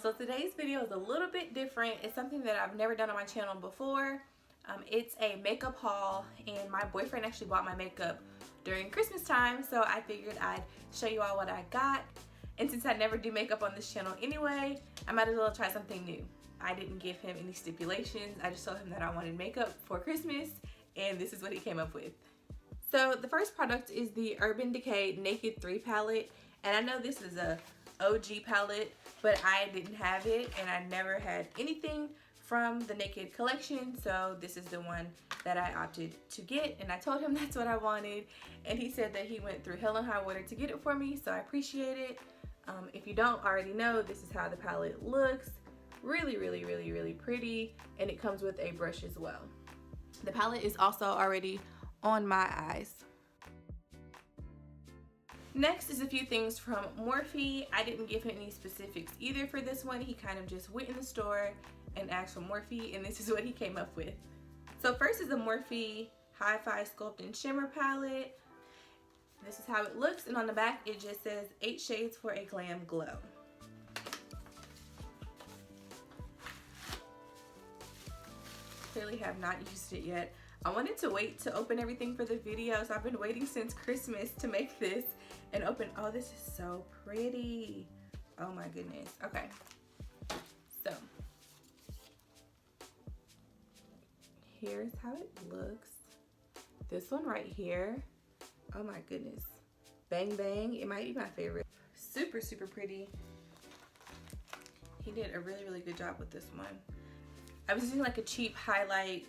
So today's video is a little bit different. It's something that I've never done on my channel before. It's a makeup haul, and my boyfriend actually bought my makeup during Christmas time, so I figured I'd show you all what I got. And since I never do makeup on this channel anyway, I might as well try something new. I didn't give him any stipulations. I just told him that I wanted makeup for Christmas, and this is what he came up with. So the first product is the Urban Decay Naked 3 palette, and I know this is a OG palette, but I didn't have it, and I never had anything from the Naked collection, so this is the one that I opted to get, and I told him that's what I wanted, and he said that he went through hell and high water to get it for me, so I appreciate it. If you don't already know, this is how the palette looks. Really pretty, and it comes with a brush as well. The palette is also already on my eyes. Next is a few things from Morphe. I didn't give him any specifics either for this one. He kind of just went in the store and asked for Morphe, and this is what he came up with. So first is the Morphe Hi-Fi Sculpt and Shimmer palette. This is how it looks, and on the back it just says 8 shades for a glam glow. Clearly have not used it yet. I wanted to wait to open everything for the video, so I've been waiting since Christmas to make this and open. Oh, this is so pretty. Oh my goodness. Okay, so here's how it looks. This one right here, oh my goodness, bang bang, it might be my favorite. Super pretty. He did a really good job with this one. I was using like a cheap highlight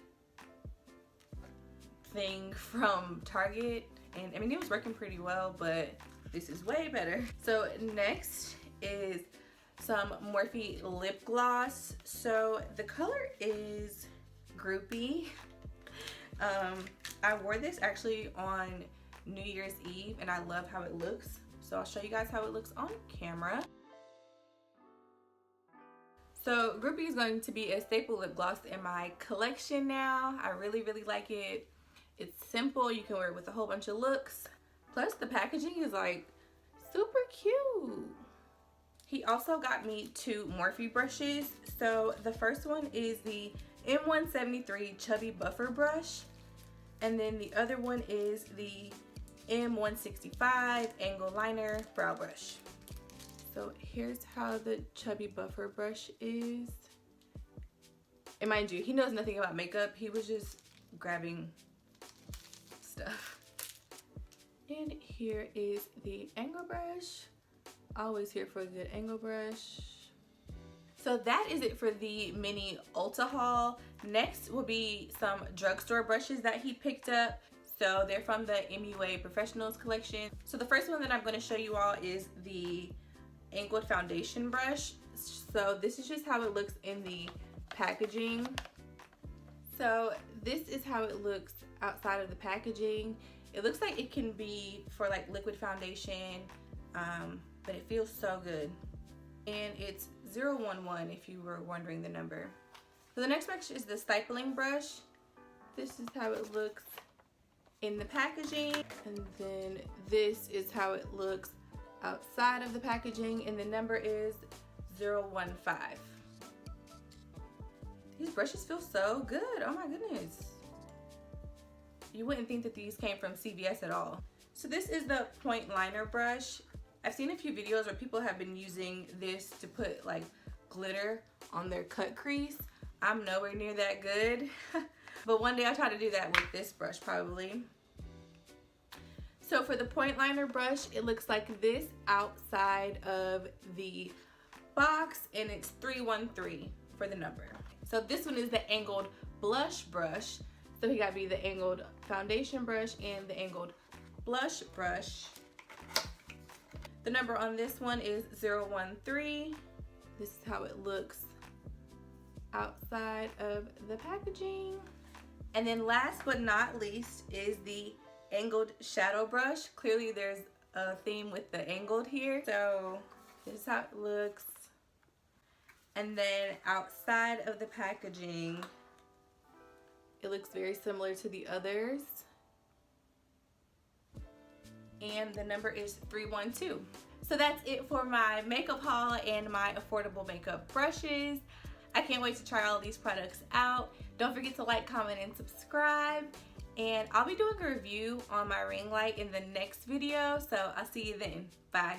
thing from Target, and I mean it was working pretty well, but this is way better. So next is some Morphe lip gloss. So the color is Groupie. I wore this actually on New Year's Eve, and I love how it looks, so I'll show you guys how it looks on camera. So Groupie is going to be a staple lip gloss in my collection now. I really like it. It's simple, you can wear it with a whole bunch of looks. Plus the packaging is like super cute. He also got me 2 Morphe brushes. So the first one is the M173 Chubby Buffer Brush, and then the other one is the M165 Angle Liner Brow Brush. So here's how the Chubby Buffer Brush is. And mind you, he knows nothing about makeup. He was just grabbing stuff. And here is the angle brush. Always here for a good angle brush. So that is it for the mini Ulta haul. Next will be some drugstore brushes that he picked up. So they're from the MUA Professionals collection. So the first one that I'm going to show you all is the angled foundation brush. So this is just how it looks in the packaging. So this is how it looks outside of the packaging. It looks like it can be for like liquid foundation, but it feels so good. And it's 011 if you were wondering the number. So the next brush is the Stippling brush. This is how it looks in the packaging, and then this is how it looks outside of the packaging, and the number is 015. These brushes feel so good. Oh my goodness. You wouldn't think that these came from CVS at all. So this is the point liner brush. I've seen a few videos where people have been using this to put like glitter on their cut crease. I'm nowhere near that good. But one day I'll try to do that with this brush probably. So for the point liner brush, it looks like this outside of the box, and it's 313 for the number. So this one is the angled blush brush. So he got me the angled foundation brush and the angled blush brush. The number on this one is 013. This is how it looks outside of the packaging. And then last but not least is the angled shadow brush. Clearly there's a theme with the angled here. So this is how it looks. And then outside of the packaging, it looks very similar to the others. And the number is 312. So that's it for my makeup haul and my affordable makeup brushes. I can't wait to try all these products out. Don't forget to like, comment, and subscribe. And I'll be doing a review on my ring light in the next video. So I'll see you then. Bye.